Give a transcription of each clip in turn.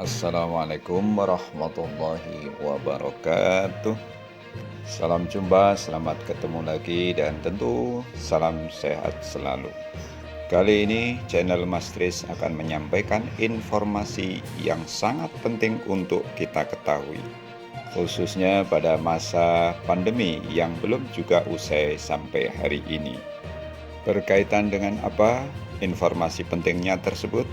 Assalamualaikum warahmatullahi wabarakatuh. Salam jumpa, selamat ketemu lagi, dan tentu salam sehat selalu. Kali ini channel Mas Tris akan menyampaikan informasi yang sangat penting untuk kita ketahui, khususnya pada masa pandemi yang belum juga usai sampai hari ini. Berkaitan dengan apa informasi pentingnya tersebut?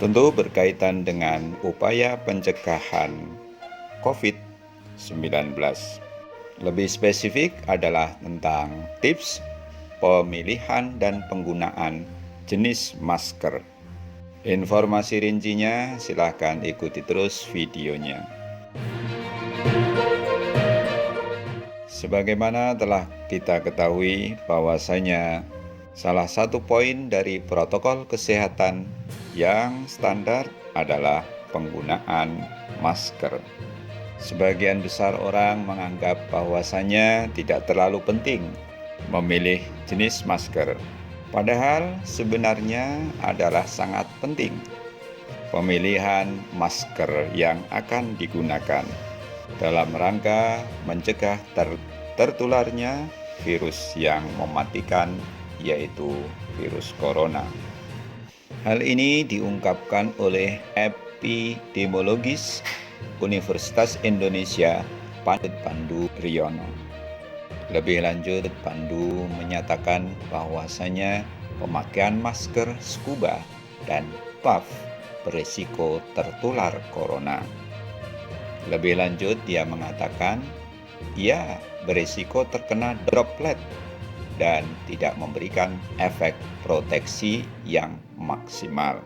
Tentu berkaitan dengan upaya pencegahan COVID-19. Lebih spesifik adalah tentang tips pemilihan dan penggunaan jenis masker. Informasi rincinya silahkan ikuti terus videonya. Sebagaimana telah kita ketahui bahwasanya salah satu poin dari protokol kesehatan yang standar adalah penggunaan masker. Sebagian besar orang menganggap bahwasanya tidak terlalu penting memilih jenis masker. Padahal sebenarnya adalah sangat penting pemilihan masker yang akan digunakan dalam rangka mencegah tertularnya virus yang mematikan, yaitu virus corona. Hal ini diungkapkan oleh epidemiologis Universitas Indonesia Pandu Riono. Lebih lanjut, Pandu menyatakan bahwasanya pemakaian masker scuba dan puff berisiko tertular corona. Lebih lanjut, dia mengatakan ia berisiko terkena droplet dan tidak memberikan efek proteksi yang maksimal.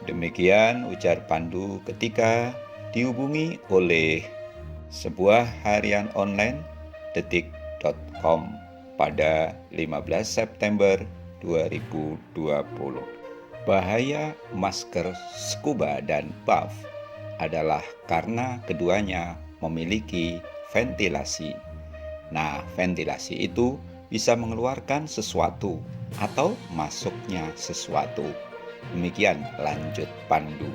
Demikian ujar Pandu ketika dihubungi oleh sebuah harian online detik.com pada 15 September 2020. Bahaya masker scuba dan puff adalah karena keduanya memiliki ventilasi. Nah, ventilasi itu bisa mengeluarkan sesuatu atau masuknya sesuatu. Demikian lanjut Pandu.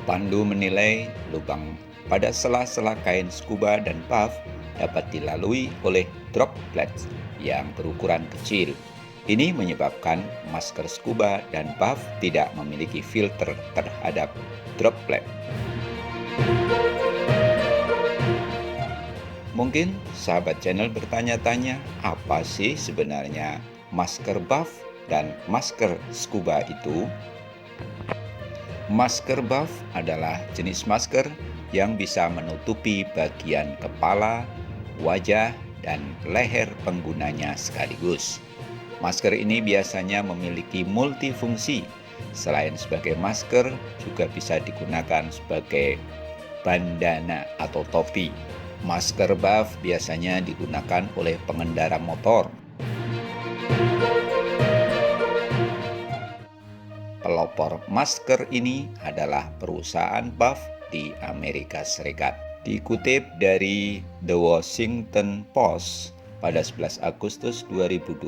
Pandu menilai lubang pada sela-sela kain scuba dan puff dapat dilalui oleh droplet yang berukuran kecil. Ini menyebabkan masker scuba dan puff tidak memiliki filter terhadap droplet. Mungkin sahabat channel bertanya-tanya, apa sih sebenarnya masker buff dan masker scuba itu? Masker buff adalah jenis masker yang bisa menutupi bagian kepala, wajah, dan leher penggunanya sekaligus. Masker ini biasanya memiliki multifungsi. Selain sebagai masker, juga bisa digunakan sebagai bandana atau topi. Masker buff biasanya digunakan oleh pengendara motor. Pelopor masker ini adalah perusahaan buff di Amerika Serikat. Dikutip dari The Washington Post pada 11 Agustus 2020,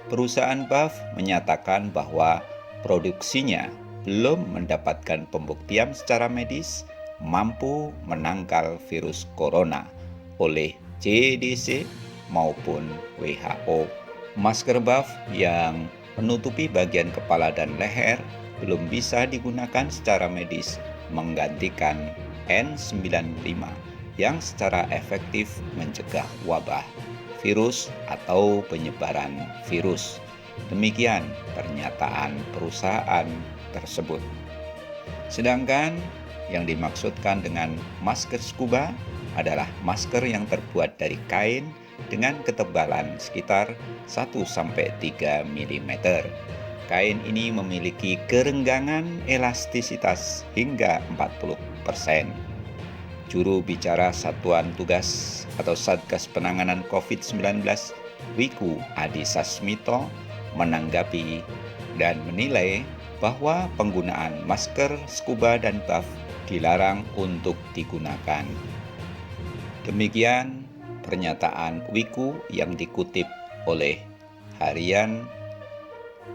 perusahaan buff menyatakan bahwa produksinya belum mendapatkan pembuktian secara medis mampu menangkal virus corona oleh CDC maupun WHO. Masker buff yang menutupi bagian kepala dan leher belum bisa digunakan secara medis menggantikan N95 yang secara efektif mencegah wabah virus atau penyebaran virus. Demikian pernyataan perusahaan tersebut. Sedangkan yang dimaksudkan dengan masker scuba adalah masker yang terbuat dari kain dengan ketebalan sekitar 1-3 mm. Kain ini memiliki kerenggangan elastisitas hingga 40%. Juru bicara Satuan Tugas atau Satgas Penanganan COVID-19, Wiku Adhisa Smito, menanggapi dan menilai bahwa penggunaan masker scuba dan buff dilarang untuk digunakan. Demikian pernyataan Wiku yang dikutip oleh harian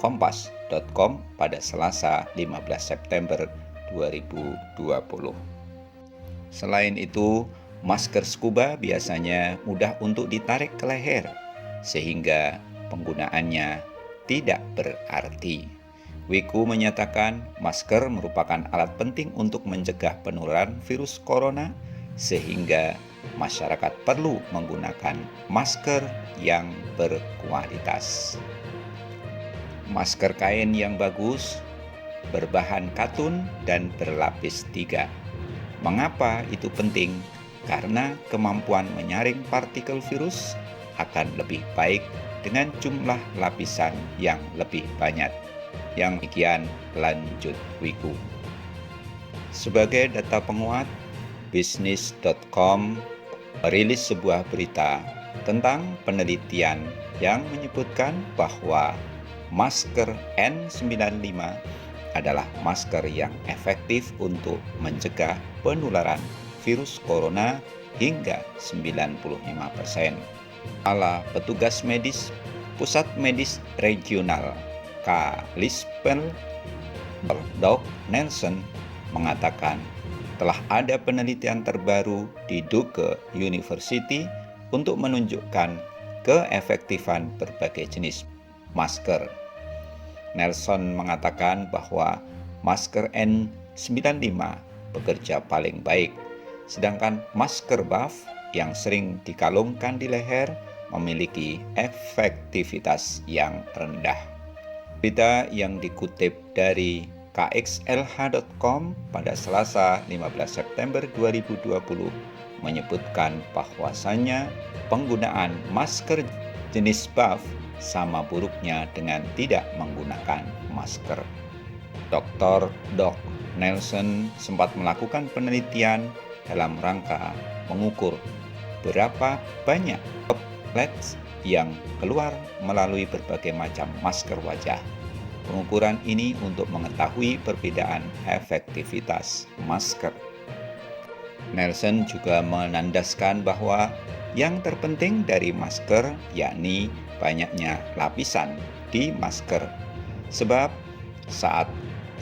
Kompas.com pada Selasa 15 September 2020. Selain itu, masker scuba biasanya mudah untuk ditarik ke leher, sehingga penggunaannya tidak berarti. Wiku menyatakan masker merupakan alat penting untuk mencegah penularan virus corona, sehingga masyarakat perlu menggunakan masker yang berkualitas. Masker kain yang bagus, berbahan katun dan berlapis 3. Mengapa itu penting? Karena kemampuan menyaring partikel virus akan lebih baik dengan jumlah lapisan yang lebih banyak. Yang demikian, lanjut Wiku. Sebagai data penguat, Business.com merilis sebuah berita tentang penelitian yang menyebutkan bahwa masker N95 adalah masker yang efektif untuk mencegah penularan virus corona hingga 95%. Kala petugas medis Pusat Medis Regional Kalispel, Dr. Nelson mengatakan telah ada penelitian terbaru di Duke University untuk menunjukkan keefektifan berbagai jenis masker. Nelson mengatakan bahwa masker N95 bekerja paling baik, sedangkan masker buff yang sering dikalungkan di leher memiliki efektivitas yang rendah. Berita yang dikutip dari kxlh.com pada Selasa 15 September 2020 menyebutkan bahwasannya penggunaan masker jenis buff sama buruknya dengan tidak menggunakan masker. Dr. Doc Nelson sempat melakukan penelitian dalam rangka mengukur berapa banyak droplets yang keluar melalui berbagai macam masker wajah. Pengukuran ini untuk mengetahui perbedaan efektivitas masker. Nelson juga menandaskan bahwa yang terpenting dari masker yakni banyaknya lapisan di masker. Sebab saat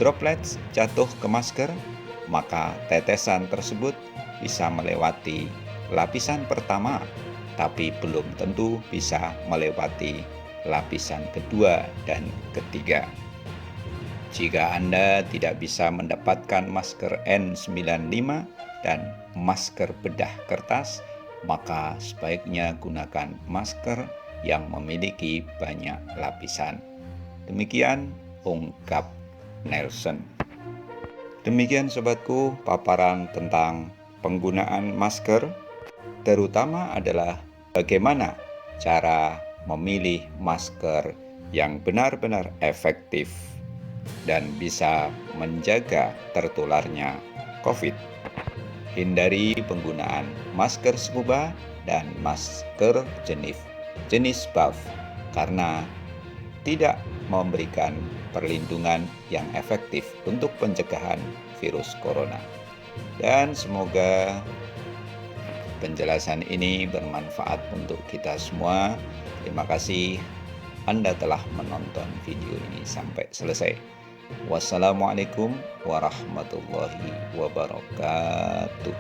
droplets jatuh ke masker, maka tetesan tersebut bisa melewati lapisan pertama, tapi belum tentu bisa melewati lapisan kedua dan ketiga. Jika Anda tidak bisa mendapatkan masker N95 dan masker bedah kertas, maka sebaiknya gunakan masker yang memiliki banyak lapisan. Demikian ungkap Nelson. Demikian sobatku paparan tentang penggunaan masker, terutama adalah bagaimana cara memilih masker yang benar-benar efektif dan bisa menjaga tertularnya COVID. Hindari penggunaan masker scuba dan masker jenis buff karena tidak memberikan perlindungan yang efektif untuk pencegahan virus corona. Dan semoga penjelasan ini bermanfaat untuk kita semua. Terima kasih Anda telah menonton video ini sampai selesai. Wassalamualaikum warahmatullahi wabarakatuh.